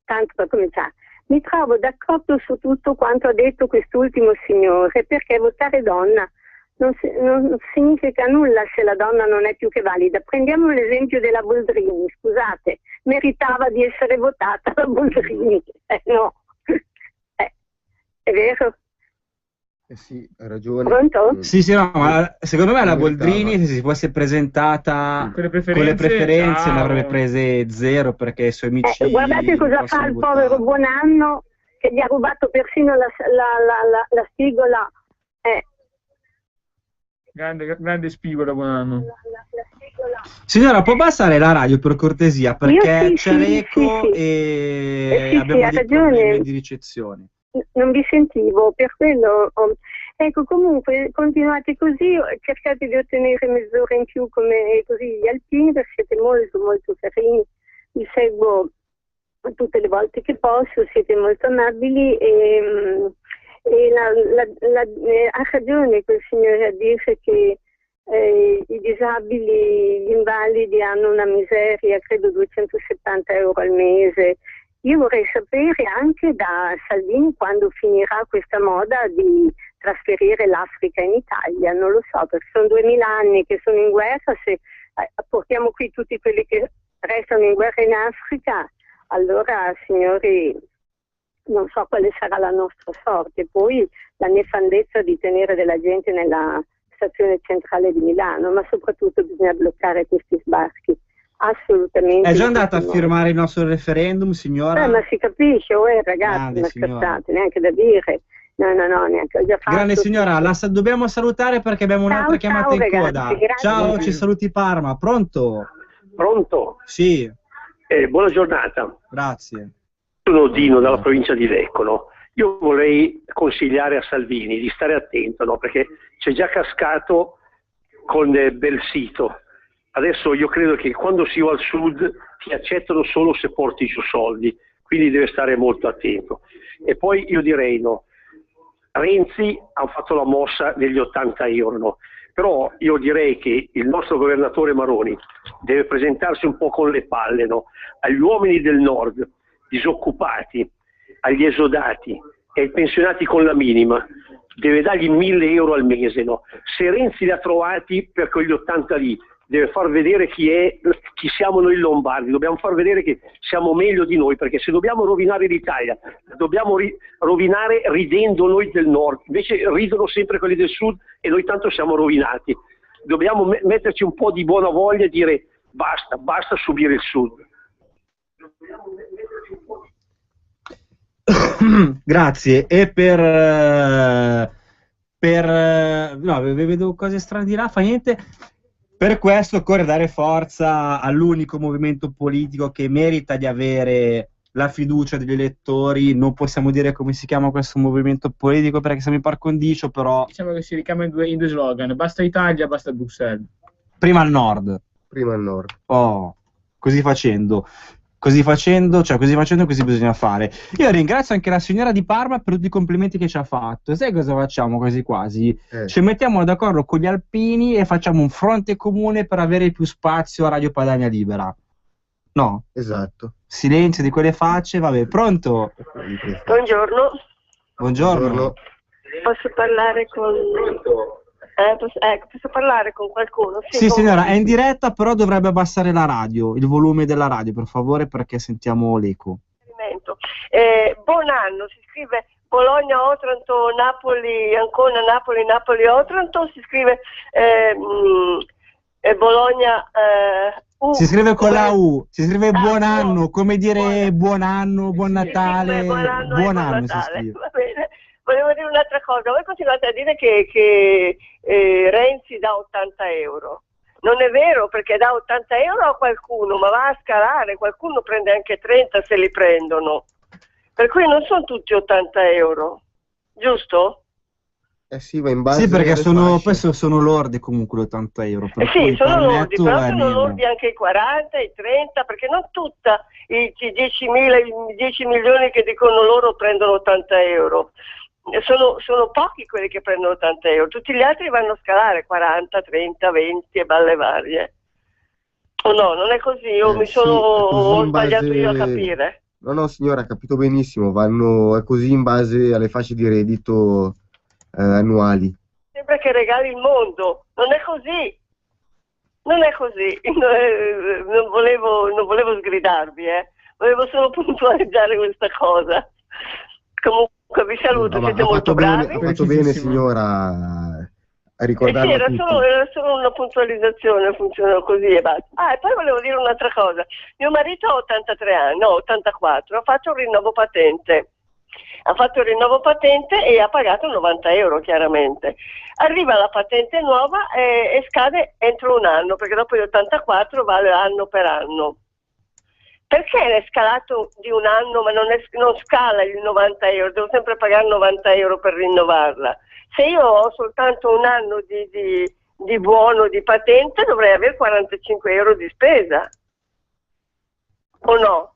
Tanto per cominciare, mi trovo d'accordo su tutto quanto ha detto quest'ultimo signore, perché votare donna non significa nulla se la donna non è più che valida. Prendiamo l'esempio della Boldrini, scusate, meritava di essere votata la Boldrini, no, è vero? Sì, ha ragione. Pronto? Sì, no, ma secondo me la Boldrini, se si fosse presentata con le preferenze l'avrebbe prese 0, perché i suoi amici... guardate cosa fa il povero Buonanno, che gli ha rubato persino la spigola. Grande spigola, Buonanno. Signora, può passare la radio per cortesia, perché c'è l'eco e abbiamo dei problemi di ricezione. non vi sentivo, per quello... Ecco, comunque continuate così, cercate di ottenere mezz'ora in più come così gli alpini, perché siete molto molto carini, vi seguo tutte le volte che posso, siete molto amabili e ha ragione quel signore a dire che i disabili, gli invalidi hanno una miseria, credo 270 euro al mese. Io vorrei sapere anche da Salvini quando finirà questa moda di trasferire l'Africa in Italia, non lo so, perché sono 2000 anni che sono in guerra, se portiamo qui tutti quelli che restano in guerra in Africa, allora signori, non so quale sarà la nostra sorte. Poi la nefandezza di tenere della gente nella stazione centrale di Milano, ma soprattutto bisogna bloccare questi sbarchi. Assolutamente. È già andata a firmare il nostro referendum, signora? Ma si capisce, ragazzi, ma scherzate, neanche da dire. No, neanche. Ho già fatto. Grande signora, dobbiamo salutare perché abbiamo un'altra chiamata in coda. Ciao, ci saluti Parma. Pronto? Pronto? Sì. Buona giornata. Grazie. Sono Dino dalla provincia di Lecco, no? Io vorrei consigliare a Salvini di stare attento, no? Perché c'è già cascato con Belsito. Adesso io credo che quando si va al sud ti accettano solo se porti giù soldi, quindi deve stare molto attento. E poi io direi no, Renzi ha fatto la mossa degli 80 euro, no? Però io direi che il nostro governatore Maroni deve presentarsi un po' con le palle, no? Agli uomini del nord, disoccupati, agli esodati e ai pensionati con la minima, deve dargli 1000 euro al mese, no? Se Renzi li ha trovati per quegli 80 lì, deve far vedere chi siamo noi lombardi, dobbiamo far vedere che siamo meglio di noi, perché se dobbiamo rovinare l'Italia, dobbiamo rovinare ridendo noi del nord, invece ridono sempre quelli del sud e noi tanto siamo rovinati. Dobbiamo metterci un po' di buona voglia e dire basta subire il sud. Grazie. E no, vedo cose strane di là, fa niente. Per questo occorre dare forza all'unico movimento politico che merita di avere la fiducia degli elettori. Non possiamo dire come si chiama questo movimento politico perché siamo in par condicio, però... Diciamo che si ricama in due slogan: basta Italia, basta Bruxelles. Prima al nord. Prima al nord. Oh, così facendo, così bisogna fare. Io ringrazio anche la signora di Parma per tutti i complimenti che ci ha fatto. E sai cosa facciamo quasi quasi? Ci mettiamo d'accordo con gli alpini e facciamo un fronte comune per avere più spazio a Radio Padania Libera. No? Esatto. Silenzio di quelle facce, vabbè, pronto? Buongiorno. Buongiorno. Posso parlare con... posso parlare con qualcuno? Sì, signora, è in diretta, però dovrebbe abbassare la radio, il volume della radio, per favore, perché sentiamo l'eco. Buon anno, si scrive Bologna, Otranto, Napoli, Ancona, Napoli, Napoli, Otranto, si scrive Bologna... si scrive con la U, si scrive buon anno, come dire buon anno, buon Natale, buon anno si scrive. Va bene. Volevo dire un'altra cosa, voi continuate a dire che Renzi dà 80 euro. Non è vero, perché dà 80 euro a qualcuno, ma va a scalare, qualcuno prende anche 30 se li prendono. Per cui non sono tutti 80 euro, giusto? Sì, va in base. Sì, perché sono lordi comunque gli 80 euro. Sì, sono lordi, però sono lordi anche i 40, i 30, perché non tutta i 10 milioni che dicono loro prendono 80 euro. Sono pochi quelli che prendono 80 euro, tutti gli altri vanno a scalare 40, 30, 20 e balle varie. O no, non è così, io mi sono sbagliato io a capire. No, signora, ha capito benissimo, è così in base alle fasce di reddito annuali. Sembra che regali il mondo, non è così. Non è così, non volevo sgridarvi, volevo solo puntualizzare questa cosa. Comunque vi saluto, siete molto bravi. Ha fatto bene signora a ricordarlo sì, era solo una puntualizzazione, funziona così e basta. E poi volevo dire un'altra cosa. Mio marito ha 83 anni, no, 84, ha fatto un rinnovo patente. Ha fatto il rinnovo patente e ha pagato 90 euro chiaramente. Arriva la patente nuova e scade entro un anno, perché dopo gli 84 vale anno per anno. Perché è scalato di un anno ma non scala il 90 euro? Devo sempre pagare 90 euro per rinnovarla. Se io ho soltanto un anno di buono, di patente, dovrei avere 45 euro di spesa. O no?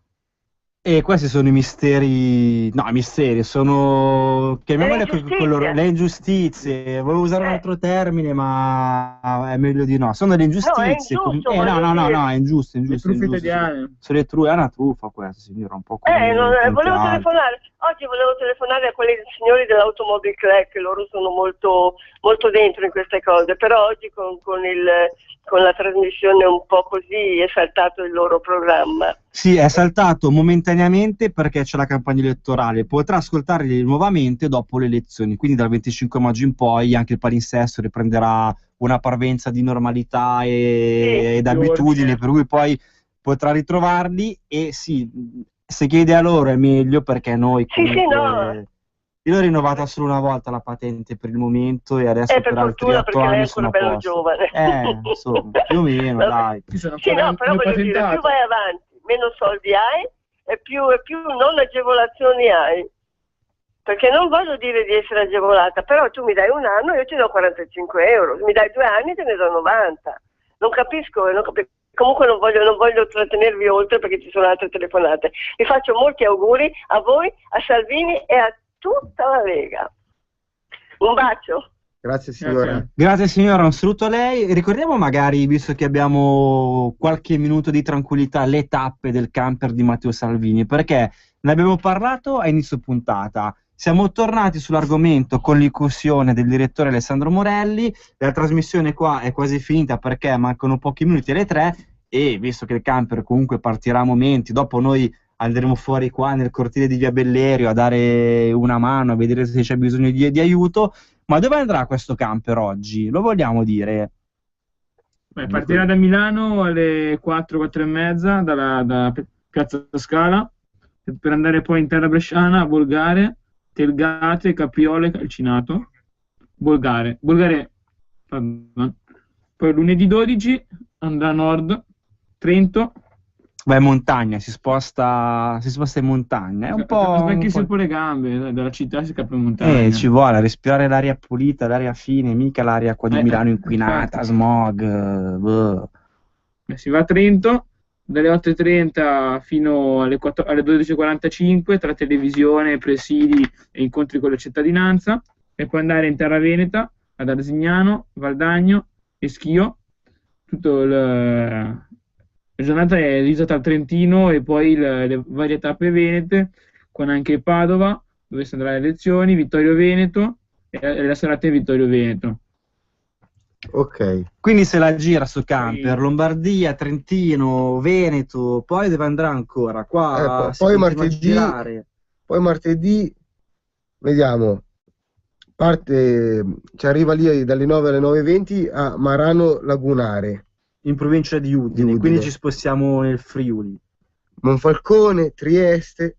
E questi sono i misteri, no, misteri, sono, le ingiustizie, volevo usare un altro termine, ma è meglio di no, sono le ingiustizie, no, è ingiusto, Le truffe italiane. sono è una truffa questa, signora, un po' come volevo telefonare, oggi volevo telefonare a quelli signori dell'Automobile Club, che loro sono molto, molto dentro in queste cose, però oggi con la trasmissione un po' così è saltato il loro programma. Sì, è saltato momentaneamente perché c'è la campagna elettorale, potrà ascoltarli nuovamente dopo le elezioni, quindi dal 25 maggio in poi anche il palinsesto riprenderà una parvenza di normalità ed abitudine, per cui poi potrà ritrovarli e sì, se chiede a loro è meglio perché noi comunque... Io l'ho rinnovata solo una volta la patente per il momento e adesso per altri 8 anni sono a posto. Giovane. Insomma, più o meno, dai. Però voglio dire, più vai avanti, meno soldi hai e più non agevolazioni hai. Perché non voglio dire di essere agevolata, però tu mi dai un anno e io ti do 45 euro, mi dai 2 anni te ne do 90. Non capisco. Comunque non voglio trattenervi oltre perché ci sono altre telefonate. Vi faccio molti auguri a voi, a Salvini e a tutta la Lega. Un bacio. Grazie signora. Grazie signora, un saluto a lei. Ricordiamo magari, visto che abbiamo qualche minuto di tranquillità, le tappe del camper di Matteo Salvini, perché ne abbiamo parlato a inizio puntata. Siamo tornati sull'argomento con l'incursione del direttore Alessandro Morelli, la trasmissione qua è quasi finita perché mancano pochi minuti alle 3 e visto che il camper comunque partirà a momenti, dopo noi andremo fuori qua nel cortile di Via Bellerio a dare una mano, a vedere se c'è bisogno di aiuto, ma dove andrà questo camper oggi? Lo vogliamo dire? Partirà da Milano alle 4:30 da Piazza Scala per andare poi in terra bresciana a Bolgare, Telgate, Capriole, Calcinato, Bolgare, pardon. Poi lunedì 12 andrà a nord, Trento. Va in montagna, si sposta in montagna. È un po'. Sbecchi sempre le gambe, dalla città si scappa in montagna. Ci vuole respirare l'aria pulita, l'aria fine, mica l'aria qua di Milano inquinata, smog. Si va a Trento dalle 8:30 fino alle 12:45 tra televisione, presidi e incontri con la cittadinanza, e poi andare in terra veneta ad Arzignano, Valdagno e Schio. La giornata è divisa tra il Trentino e poi le varie tappe venete, con anche Padova, dove si andrà alle elezioni, Vittorio Veneto e la serata in Vittorio Veneto. Ok. Quindi se la gira su camper, Lombardia, Trentino, Veneto, poi dove andrà ancora? Qua poi martedì, vediamo, ci arriva lì dalle 9 alle 9:20 a Marano Lagunare. In provincia di Udine, quindi ci spostiamo nel Friuli. Monfalcone, Trieste,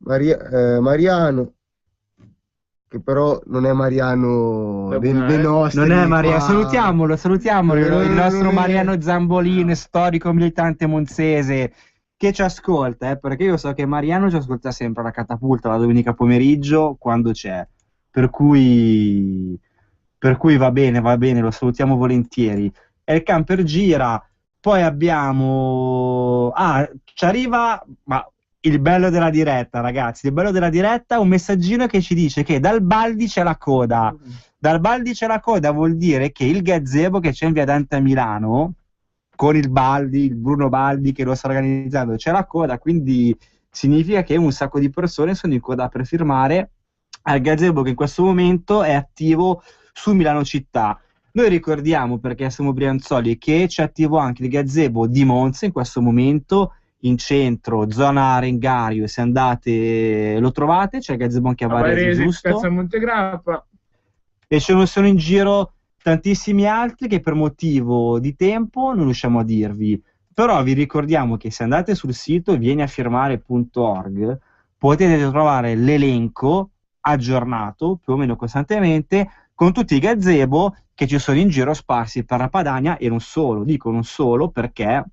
Mariano, che però non è Mariano dei nostri. Non è Mariano, salutiamolo, il nostro Mariano Zambolin, storico militante monzese, che ci ascolta, perché io so che Mariano ci ascolta sempre alla Catapulta la domenica pomeriggio quando c'è, per cui va bene, lo salutiamo volentieri. E il camper gira, poi abbiamo... ci arriva... Ma il bello della diretta, ragazzi, il bello della diretta, un messaggino che ci dice che dal Baldi c'è la coda. Dal Baldi c'è la coda vuol dire che il gazebo che c'è in Via Dante a Milano, con il Bruno Baldi che lo sta organizzando, c'è la coda, quindi significa che un sacco di persone sono in coda per firmare al gazebo che in questo momento è attivo su Milano città. Noi ricordiamo, perché siamo brianzoli, che c'è attivo anche il gazebo di Monza in questo momento, in centro, zona Arengario, se andate lo trovate, c'è il gazebo anche a Varese, giusto? Piazza Montegrappa. E ce ne sono in giro tantissimi altri che per motivo di tempo non riusciamo a dirvi, però vi ricordiamo che se andate sul sito vieniafirmare.org potete trovare l'elenco aggiornato più o meno costantemente con tutti i gazebo che ci sono in giro sparsi per la Padania, e non solo, dico non solo perché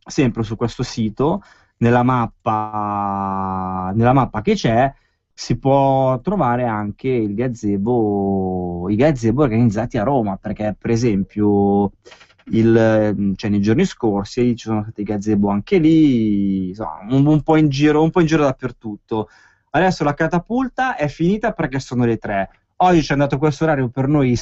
sempre su questo sito, nella mappa che c'è, si può trovare anche i gazebo organizzati a Roma, perché per esempio nei giorni scorsi ci sono stati gazebo anche lì, insomma, un po' in giro dappertutto. Adesso la catapulta è finita perché sono le 3. Oggi ci è andato questo orario per noi